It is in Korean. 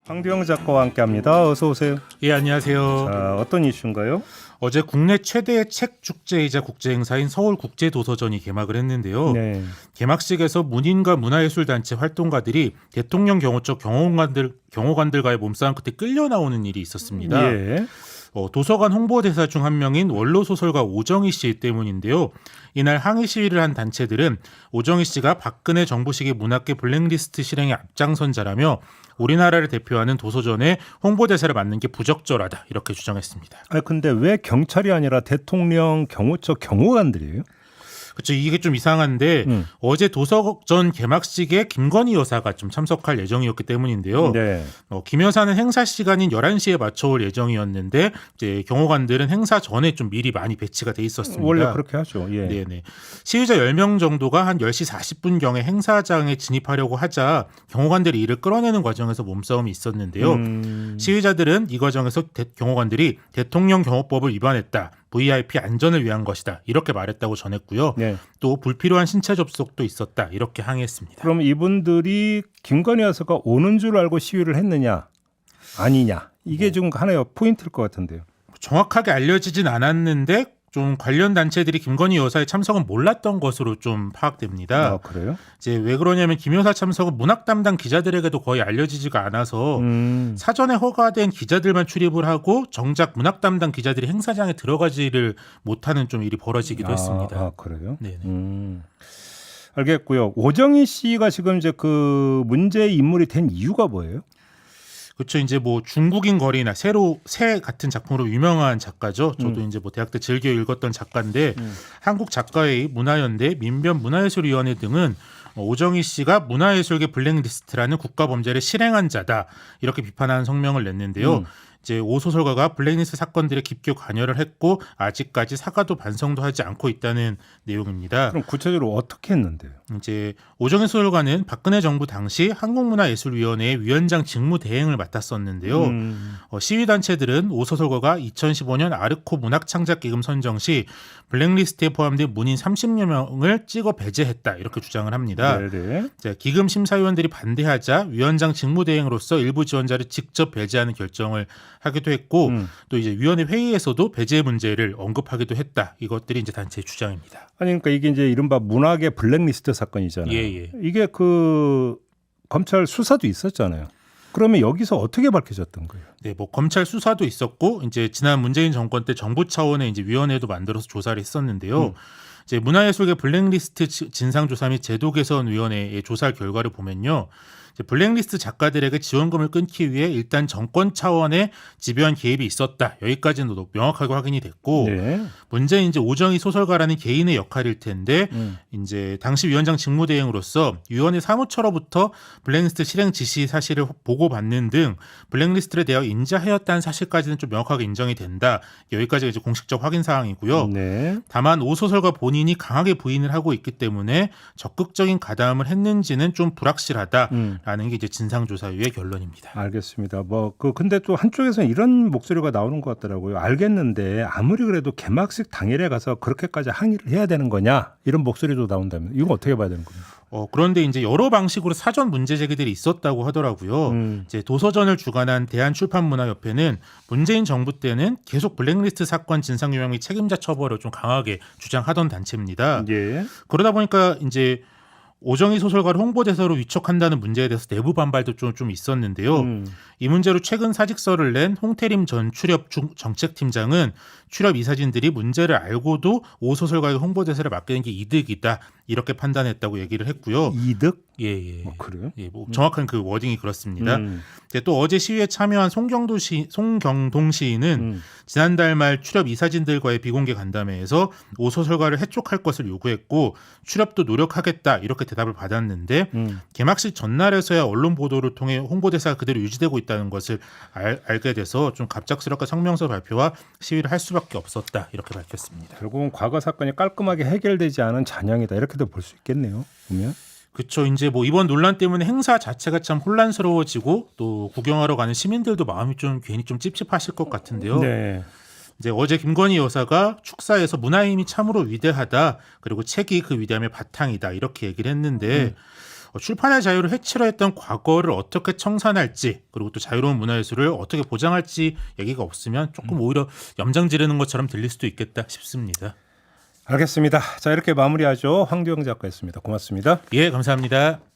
황두영 작가와 함께합니다. 어서 오세요. 예, 안녕하세요. 자, 어떤 이슈인가요? 어제 국내 최대의 책 축제이자 국제 행사인 서울국제도서전이 개막을 했는데요. 네. 개막식에서 문인과 문화예술단체 활동가들이 대통령 경호 쪽 경호관들과의 몸싸움 끝에 끌려 나오는 일이 있었습니다. 예. 도서관 홍보대사 중 한 명인 원로 소설가 오정희 씨 때문인데요. 이날 항의 시위를 한 단체들은 오정희 씨가 박근혜 정부 시기 문학계 블랙리스트 실행에 앞장선 자라며 우리나라를 대표하는 도서전의 홍보대사를 맡는 게 부적절하다 이렇게 주장했습니다. 아 근데 왜 경찰이 아니라 대통령 경호 쪽 경호관들이에요? 그렇죠. 이게 좀 이상한데 어제 도서전 개막식에 김건희 여사가 좀 참석할 예정이었기 때문인데요. 네. 김 여사는 행사 시간인 11시에 맞춰올 예정이었는데 이제 경호관들은 행사 전에 좀 미리 많이 배치가 돼 있었습니다. 원래 그렇게 하죠. 예. 네네. 시위자 10명 정도가 한 10시 40분경에 행사장에 진입하려고 하자 경호관들이 이를 끌어내는 과정에서 몸싸움이 있었는데요. 시위자들은 이 과정에서 경호관들이 대통령 경호법을 위반했다. VIP 안전을 위한 것이다. 이렇게 말했다고 전했고요. 네. 또 불필요한 신체 접촉도 있었다. 이렇게 항의했습니다. 그럼 이분들이 김건희 여사가 오는 줄 알고 시위를 했느냐 아니냐 이게 지금 하나의 포인트일 것 같은데요. 정확하게 알려지진 않았는데 좀 관련 단체들이 김건희 여사의 참석은 몰랐던 것으로 좀 파악됩니다. 아 그래요? 이제 왜 그러냐면 김 여사 참석은 문학 담당 기자들에게도 거의 알려지지가 않아서 사전에 허가된 기자들만 출입을 하고 정작 문학 담당 기자들이 행사장에 들어가지를 못하는 좀 일이 벌어지기도 했습니다. 아 그래요? 네네. 알겠고요. 오정희 씨가 지금 이제 그 문제의 인물이 된 이유가 뭐예요? 그렇죠. 이제 뭐 중국인 거리나 새 같은 작품으로 유명한 작가죠. 저도 이제 뭐 대학 때 즐겨 읽었던 작가인데 한국 작가회의, 문화연대, 민변문화예술위원회 등은 오정희 씨가 문화예술계 블랙리스트라는 국가범죄를 실행한 자다 이렇게 비판하는 성명을 냈는데요. 이제 오 소설가가 블랙리스트 사건들에 깊게 관여를 했고 아직까지 사과도 반성도 하지 않고 있다는 내용입니다. 그럼 구체적으로 어떻게 했는데요? 이제 오정희 소설가는 박근혜 정부 당시 한국문화예술위원회의 위원장 직무 대행을 맡았었는데요. 시위단체들은 오 소설가가 2015년 아르코 문학창작기금 선정 시 블랙리스트에 포함된 문인 30여 명을 찍어 배제했다 이렇게 주장을 합니다. 네네. 기금 심사위원들이 반대하자 위원장 직무 대행으로서 일부 지원자를 직접 배제하는 결정을 하기도 했고 또 이제 위원회 회의에서도 배제 문제를 언급하기도 했다. 이것들이 이제 단체의 주장입니다. 아니 그러니까 이게 이제 이른바 문학의 블랙리스트 사건이잖아요. 예. 이게 그 검찰 수사도 있었잖아요. 그러면 여기서 어떻게 밝혀졌던 거예요? 네, 뭐 검찰 수사도 있었고 이제 지난 문재인 정권 때 정부 차원의 이제 위원회도 만들어서 조사를 했었는데요. 이제 문화예술계 블랙리스트 진상조사 및 제도 개선 위원회의 조사 결과를 보면요. 블랙리스트 작가들에게 지원금을 끊기 위해 일단 정권 차원의 집요한 개입이 있었다. 여기까지는 명확하게 확인이 됐고 네. 문제는 이제 오정희 소설가라는 개인의 역할일 텐데 이제 당시 위원장 직무대행으로서 위원회 사무처로부터 블랙리스트 실행 지시 사실을 보고받는 등 블랙리스트에 대하여 인지하였다는 사실까지는 좀 명확하게 인정이 된다. 여기까지가 이제 공식적 확인 사항이고요. 네. 다만 오 소설가 본인이 강하게 부인을 하고 있기 때문에 적극적인 가담을 했는지는 좀 불확실하다라는 게 이제 진상조사위의 결론입니다. 알겠습니다. 뭐 근데 또 한쪽에서는 이런 목소리가 나오는 것 같더라고요. 알겠는데 아무리 그래도 개막식 당일에 가서 그렇게까지 항의를 해야 되는 거냐 이런 목소리도 나온다면 이건 어떻게 봐야 되는 겁니까? 그런데 이제 여러 방식으로 사전 문제 제기들이 있었다고 하더라고요. 이제 도서전을 주관한 대한출판문화협회는 문재인 정부 때는 계속 블랙리스트 사건 진상규명 및 책임자 처벌을 좀 강하게 주장하던 단체입니다. 예. 그러다 보니까 이제 오정희 소설가를 홍보대사로 위촉한다는 문제에 대해서 내부 반발도 좀 있었는데요. 이 문제로 최근 사직서를 낸 홍태림 전 출협 정책팀장은 출협 이사진들이 문제를 알고도 오 소설가의 홍보대사를 맡기는 게 이득이다 이렇게 판단했다고 얘기를 했고요. 이득? 예. 그래요? 예, 뭐 정확한 그 워딩이 그렇습니다. 또 어제 시위에 참여한 송경동 시인은 지난달 말 출협 이사진들과의 비공개 간담회에서 오 소설가를 해촉할 것을 요구했고 출협도 노력하겠다 이렇게 대답을 받았는데 개막식 전날에서야 언론 보도를 통해 홍보대사가 그대로 유지되고 있다는 것을 알게 돼서 좀 갑작스럽게 성명서 발표와 시위를 할 수밖에 없었다 이렇게 밝혔습니다. 결국은 과거 사건이 깔끔하게 해결되지 않은 잔영이다 이렇게도 볼 수 있겠네요. 보면. 그렇죠. 이제 뭐 이번 논란 때문에 행사 자체가 참 혼란스러워지고 또 구경하러 가는 시민들도 마음이 좀 괜히 좀 찝찝하실 것 같은데요. 네. 이제 어제 김건희 여사가 축사에서 문화의 힘이 참으로 위대하다. 그리고 책이 그 위대함의 바탕이다. 이렇게 얘기를 했는데 출판의 자유를 해치려 했던 과거를 어떻게 청산할지 그리고 또 자유로운 문화예술을 어떻게 보장할지 얘기가 없으면 조금 오히려 염장 지르는 것처럼 들릴 수도 있겠다 싶습니다. 알겠습니다. 자, 이렇게 마무리하죠. 황교영 작가였습니다. 고맙습니다. 예, 감사합니다.